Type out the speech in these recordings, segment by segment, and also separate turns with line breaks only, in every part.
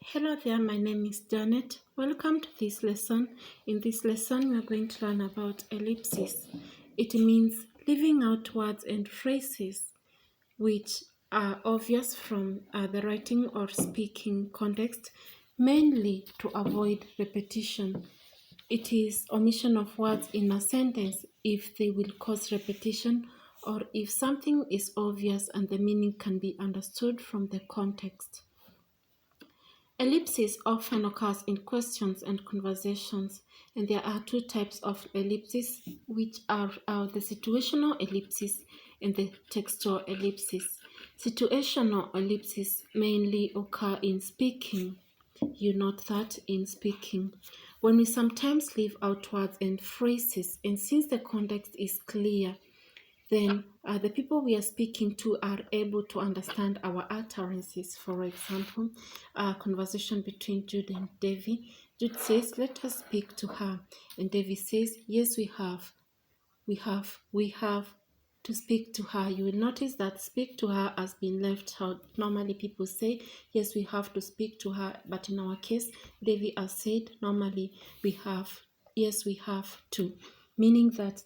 Hello there, my name is Janet. Welcome to this lesson. In this lesson, we are going to learn about ellipsis. It means leaving out words and phrases which are obvious from the writing or speaking context, mainly to avoid repetition. It is omission of words in a sentence if they will cause repetition or if something is obvious and the meaning can be understood from the context. Ellipsis often occurs in questions and conversations, and there are two types of ellipsis, which are the situational ellipsis and the textual ellipsis. Situational ellipsis mainly occur in speaking. You note that in speaking, when we sometimes leave out words and phrases, and since the context is clear, then the people we are speaking to are able to understand our utterances. For example, a conversation between Jude and Davy. Jude says, "Let us speak to her," and Davy says, "Yes, we have to speak to her." You will notice that "speak to her" has been left out. Normally people say, "Yes, we have to speak to her," but in our case, Davy has said, normally "Yes, we have to," meaning that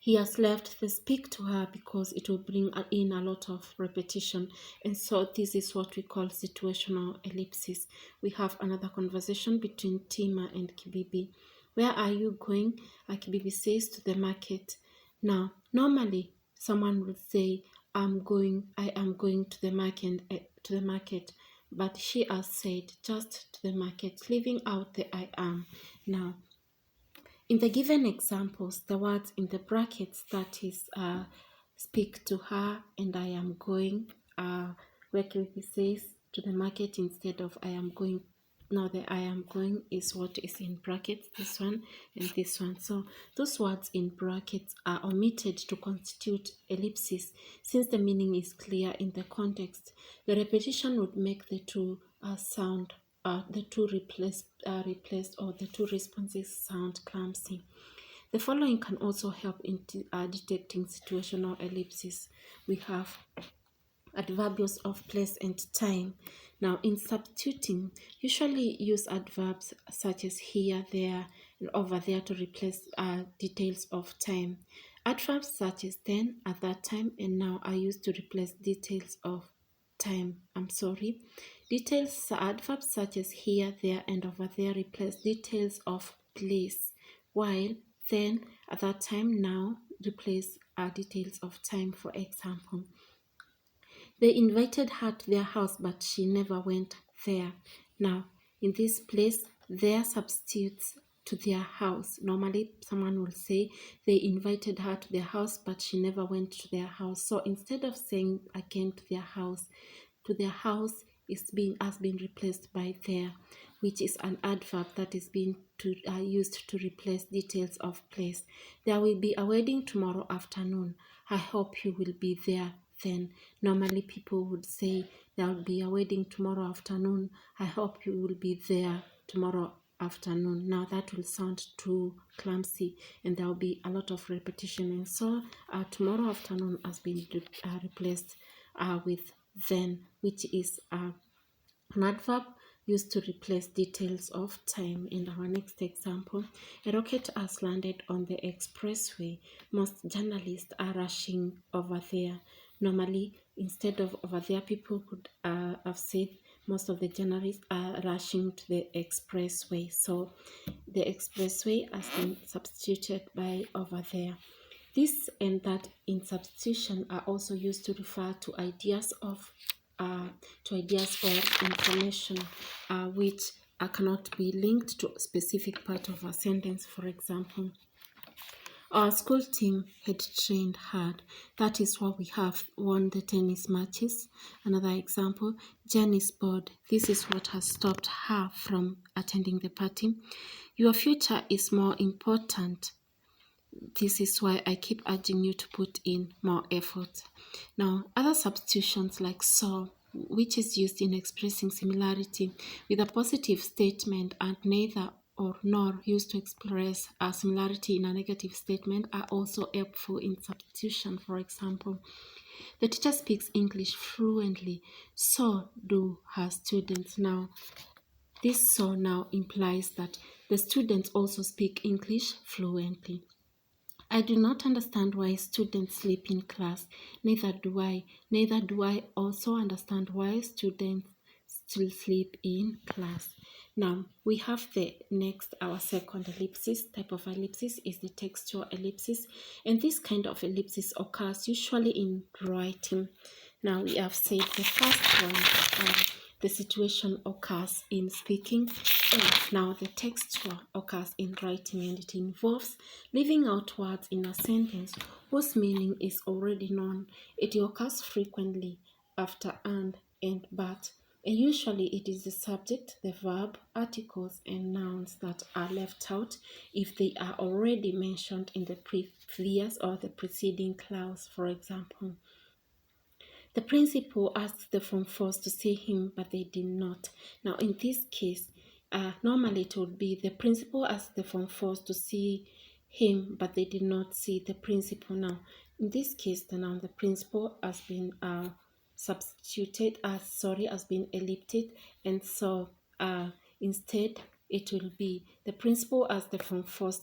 he has left the "speak to her" because it will bring in a lot of repetition. And so this is what we call situational ellipsis. We have another conversation between Tima and Kibibi. "Where are you going?" Kibibi says, "To the market." Now, normally someone would say, I am going to the market, but she has said just to the market, leaving out the "I am." Now, in the given examples, the words in the brackets, that is, "speak to her" and "I am going," where Kirby says to the market instead of "I am going." Now the "I am going" is what is in brackets, this one and this one. So those words in brackets are omitted to constitute ellipsis, since the meaning is clear in the context. The repetition would make the two replaced, or the two responses sound clumsy. The following can also help in detecting situational ellipsis. We have adverbials of place and time. Now, in substituting, usually use adverbs such as "here," "there," and "over there" to replace details of time. Adverbs such as "then," "at that time," and "now" are used to replace details of time. Adverbs such as "here," "there," and "over there" replace details of place, while "then," "at that time," "now" replace details of time. For example, they invited her to their house, but she never went there. Now, in this place, "there" substitutes to "their house." Normally, someone will say they invited her to their house, but she never went to their house. So instead of saying again "to their house," has been replaced by "there," which is an adverb that is being used to replace details of place. "There will be a wedding tomorrow afternoon. I hope you will be there then." Normally people would say there will be a wedding tomorrow afternoon. I hope you will be there tomorrow afternoon. Now that will sound too clumsy and there will be a lot of repetition, and so tomorrow afternoon has been replaced with "then," which is an adverb used to replace details of time. In our next example, a rocket has landed on the expressway. Most journalists are rushing over there. Normally, instead of "over there," people could have said most of the journalists are rushing to the expressway. So the expressway has been substituted by "over there." This and that in substitution are also used to refer to ideas or information which cannot be linked to a specific part of a sentence. For example, "Our school team had trained hard. That is why we have won the tennis matches." Another example, "Jen is bored. This is what has stopped her from attending the party." "Your future is more important. This is why I keep urging you to put in more effort." Now, other substitutions like "so," which is used in expressing similarity with a positive statement, and "neither" or "nor," used to express a similarity in a negative statement, are also helpful in substitution. For example, The teacher speaks English fluently, so do her students. Now, this so now implies that the students also speak English fluently. I do not understand why students sleep in class. Neither do I. Neither do I also understand why students still sleep in class. Now we have the next, our second ellipsis. Type of ellipsis is the textual ellipsis, and this kind of ellipsis occurs usually in writing. Now we have said the first one, the situation occurs in speaking, and now the textual occurs in writing, and it involves leaving out words in a sentence whose meaning is already known. It occurs frequently after and but, and usually it is the subject, the verb, articles, and nouns that are left out if they are already mentioned in the previous or the preceding clause. For example, the principal asked the Form 4s to see him, but they did not. Now, in this case, normally it would be the principal asked the Form 4s to see him, but they did not see the principal. Now, in this case, the principal has been has been ellipted, and so instead it will be the principal asked the Form 4s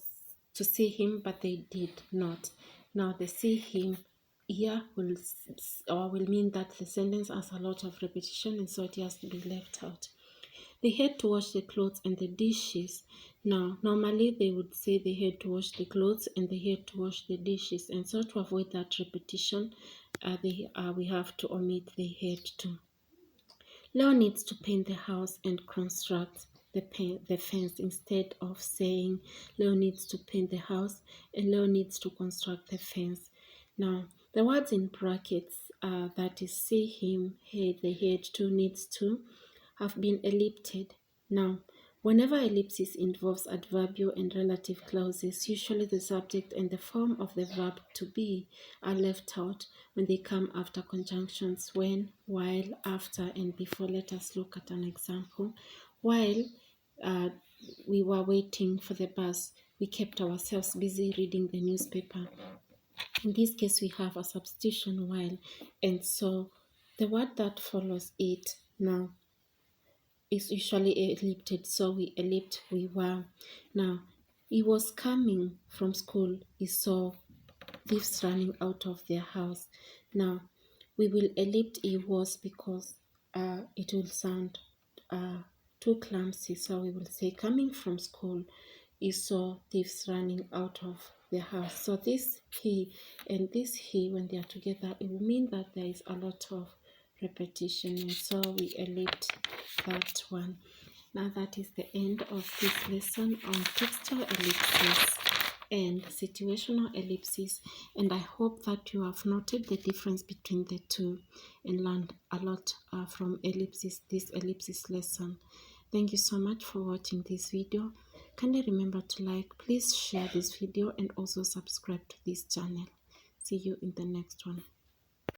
to see him, but they did not. Now, the see him here will mean that the sentence has a lot of repetition, and so it has to be left out. They had to wash the clothes and the dishes. Now, normally they would say they had to wash the clothes and they had to wash the dishes, and so to avoid that repetition, we have to omit they had to. Leo needs to paint the house and construct the fence, instead of saying Leo needs to paint the house and Leo needs to construct the fence. Now, the words in brackets, that is see him, had, the had to, needs to, have been ellipted. Now, whenever ellipsis involves adverbial and relative clauses, usually the subject and the form of the verb to be are left out when they come after conjunctions when, while, after, and before. Let us look at an example. While we were waiting for the bus, we kept ourselves busy reading the newspaper. In this case, we have a substitution while, and so the word that follows it now is usually ellipted, so we elliped we were. Now, he was coming from school, he saw thieves running out of their house. Now, we will ellipse he was because it will sound too clumsy, so we will say coming from school, he saw thieves running out of their house. So this he and this he, when they are together, it will mean that there is a lot of repetition, and so we ellipse that one. Now that is the end of this lesson on textual ellipsis and situational ellipsis, and I hope that you have noted the difference between the two and learned a lot from this ellipsis lesson. Thank you so much for watching this video. Kindly remember to like, please share this video, and also subscribe to this channel. See you in the next one.